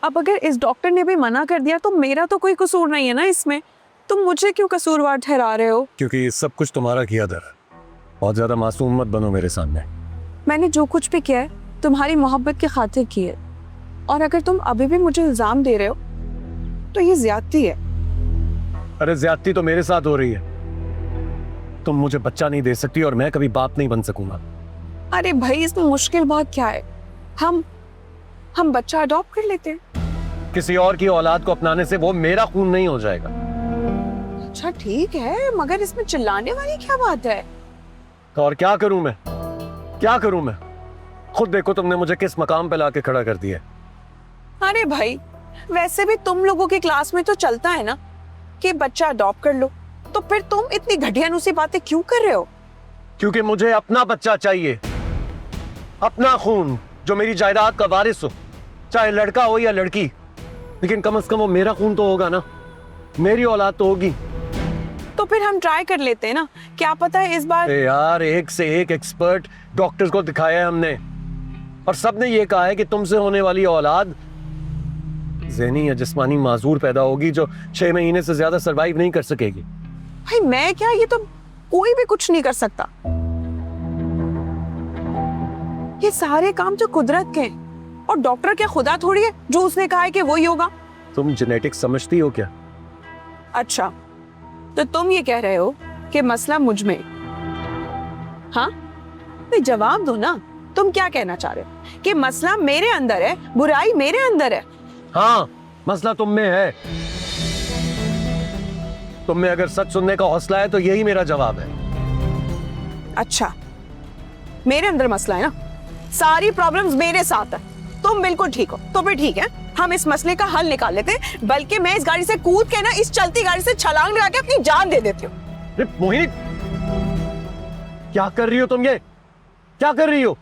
अब अगर इस डॉक्टर ने भी मना कर दिया तो मेरा तो कोई कसूर नहीं है ना इसमें, तुम मुझे क्यों कसूरवार ठहरा रहे हो? क्योंकि सब कुछ तुम्हारा किया था। बहुत ज्यादा मासूम मत बनो मेरे सामने। मैंने जो कुछ भी किया है तुम्हारी मोहब्बत की खातिर की है, और अगर तुम अभी भी मुझे इल्जाम दे रहे हो तो ये ज्यादती है। अरे ज्यादती तो मेरे साथ हो रही है। तुम मुझे बच्चा नहीं दे सकती और मैं कभी बाप नहीं बन सकूंगा। अरे भाई इसमें मुश्किल बात क्या है, हम बच्चा अडॉप्ट कर लेते हैं। किसी और की औलाद को अपनाने से वो मेरा खून नहीं हो जाएगा। अच्छा ठीक है, मगर इसमें चिल्लाने वाली क्या बात है? तो और क्या करूं मैं, क्या करूं मैं? खुद देखो तुमने मुझे किस मकाम पे लाके खड़ा कर दिया। अरे भाई वैसे भी तुम लोगों की क्लास में तो चलता है ना कि बच्चा अडॉप्ट कर लो, तो फिर तुम इतनी घटिया-नुसी बातें क्यों कर रहे हो? क्योंकि मुझे अपना बच्चा चाहिए, अपना खून जो मेरी जायदाद का वारिस हो, चाहे लड़का हो या लड़की, लेकिन कम से कम वो मेरा खून तो होगा ना, मेरी औलाद तो होगी। तो फिर हम ट्राई कर लेते हैं ना, क्या पता है इस बार। यार एक से एक एक्सपर्ट डॉक्टर्स को दिखाया है हमने, और सबने ये कहा है कि तुमसे होने वाली औलाद ज़हनी या जिस्मानी माजूर पैदा होगी जो 6 महीने से ज्यादा सरवाइव नहीं कर सकेगी। भाई मैं क्या, ये तो कोई भी कुछ नहीं कर सकता। ये सारे काम तो कुदरत के हैं, और डॉक्टर क्या खुदा थोड़ी है जो उसने कहा है कि वही होगा। तुम जेनेटिक्स समझती हो क्या? अच्छा तो तुम ये कह रहे हो कि मसला मुझ में? हाँ तो जवाब दो ना, तुम क्या कहना चाह रहे हो कि मसला मेरे अंदर है, बुराई मेरे अंदर है? हाँ मसला तुम में है। तुम में अगर सच सुनने का हौसला है तो यही मेरा जवाब है। अच्छा मेरे अंदर मसला है ना, सारी प्रॉब्लम्स मेरे साथ है, तुम बिल्कुल ठीक हो। तो फिर ठीक है, हम इस मसले का हल निकाल लेते हैं, बल्कि मैं इस गाड़ी से कूद के ना इस चलती गाड़ी से छलांग लगा के अपनी जान दे देती हूँ। अरे मोहिनी क्या कर रही हो तुम? ये क्या कर रही हो?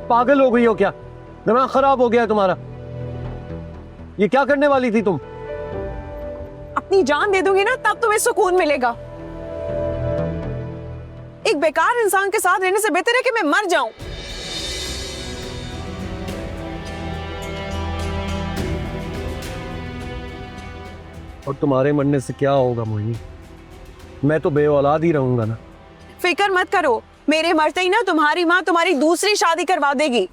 पागल हो गई हो क्या? दिमाग खराब हो गया है तुम्हारा? ये क्या करने वाली थी तुम? अपनी जान दे दोगे ना तब तुम्हें सुकून मिलेगा। एक बेकार इंसान के साथ रहने से बेहतर है कि मैं मर जाऊं। और तुम्हारे मरने से क्या होगा मोहिनी? मैं तो बे औलाद ही रहूंगा ना। फिक्र मत करो, मेरे मरते ही ना तुम्हारी माँ तुम्हारी दूसरी शादी करवा देगी।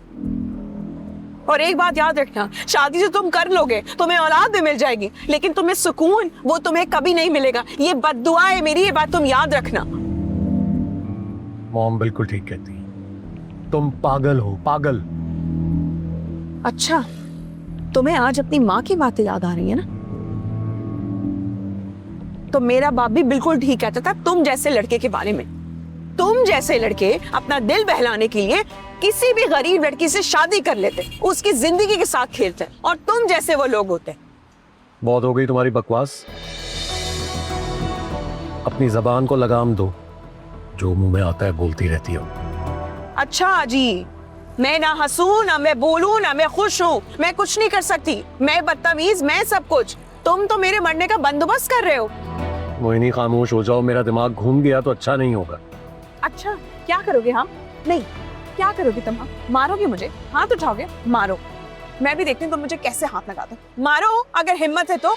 और एक बात याद रखना, शादी जो तुम कर लोगे तुम्हें औलाद भी मिल जाएगी, लेकिन तुम्हें सुकून वो तुम्हें कभी नहीं मिलेगा। ये बद्दुआ है मेरी, ये बात तुम याद रखना। मॉम बिल्कुल ठीक कहती है, तुम पागल हो, पागल। अच्छा तुम्हें आज अपनी माँ की बातें याद आ रही है ना? तो मेरा बाप भी बिल्कुल ठीक कहता था तुम जैसे लड़के के बारे में। तुम जैसे लड़के अपना दिल बहलाने के लिए किसी भी गरीब लड़की से शादी कर लेते, उसकी जिंदगी के साथ खेलते, और तुम जैसे वो लोग होते। बहुत हो गई तुम्हारी बकवास, अपनी जबान को लगाम दो, जो मुंह में आता है बोलती रहती हो। अच्छा जी, मैं ना हंसूं ना मैं बोलूं ना मैं खुश हूं, मैं कुछ नहीं कर सकती, मैं बदतमीज, मैं सब कुछ। तुम तो मेरे मरने का बंदोबस्त कर रहे हो। मोहिनी खामोश हो जाओ, मेरा दिमाग घूम गया तो अच्छा नहीं होगा। अच्छा क्या करोगे? हम नहीं, क्या करोगे तुम? हम मारोगे मुझे? हाथ उठाओगे? मारो, मैं भी देखती हूँ तुम मुझे कैसे हाथ लगाते हो। मारो अगर हिम्मत है तो।